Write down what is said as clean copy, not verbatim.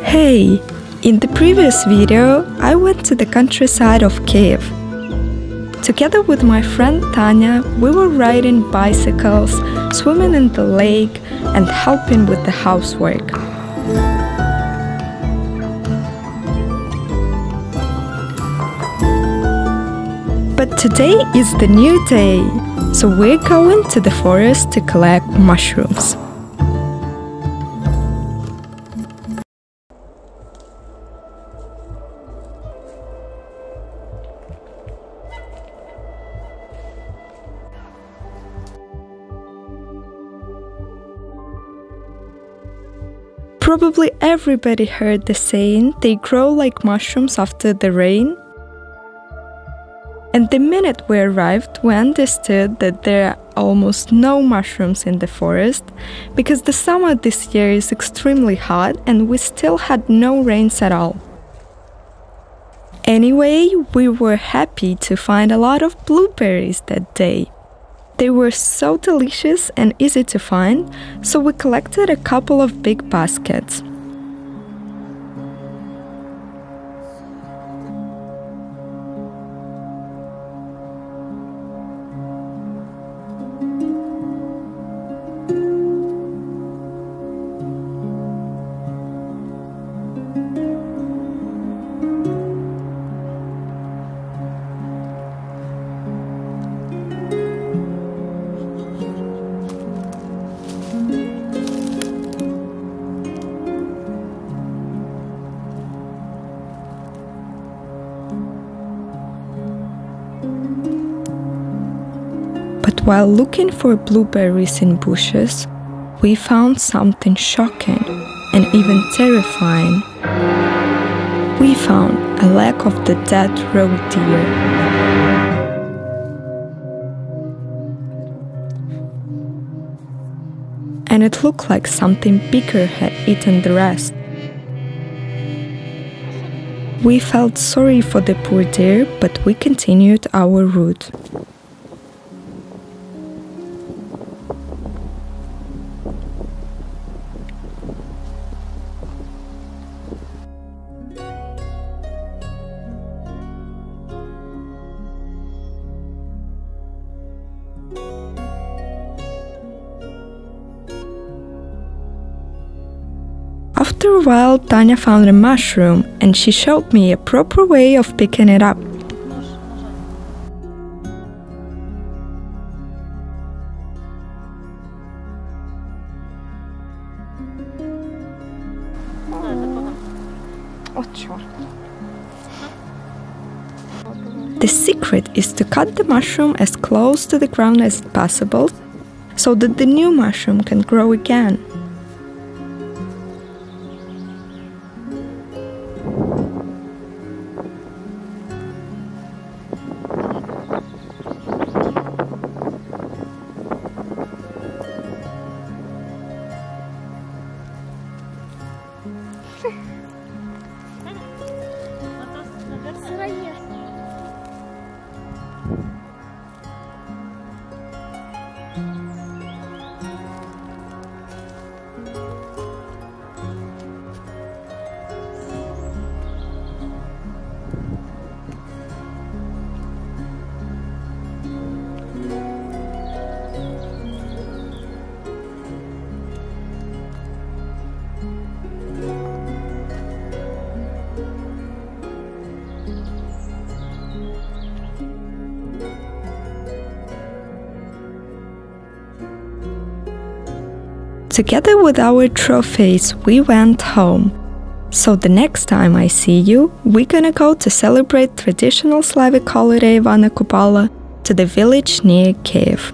Hey! In the previous video, I went to the countryside of Kyiv. Together with my friend Tanya, we were riding bicycles, swimming in the lake, and helping with the housework. But today is the new day, so we're going to the forest to collect mushrooms. Probably everybody heard the saying, they grow like mushrooms after the rain. And the minute we arrived, we understood that there are almost no mushrooms in the forest, because the summer this year is extremely hot and we still had no rains at all. Anyway, we were happy to find a lot of blueberries that day. They were so delicious and easy to find, so we collected a couple of big baskets. But while looking for blueberries in bushes, we found something shocking and even terrifying. We found a leg of the dead roe deer. And it looked like something bigger had eaten the rest. We felt sorry for the poor deer, but we continued our route. After a while, Tanya found a mushroom and she showed me a proper way of picking it up. The secret is to cut the mushroom as close to the ground as possible, so that the new mushroom can grow again. Together with our trophies, we went home. So the next time I see you, we're gonna go to celebrate traditional Slavic holiday Ivana Kupala to the village near Kyiv.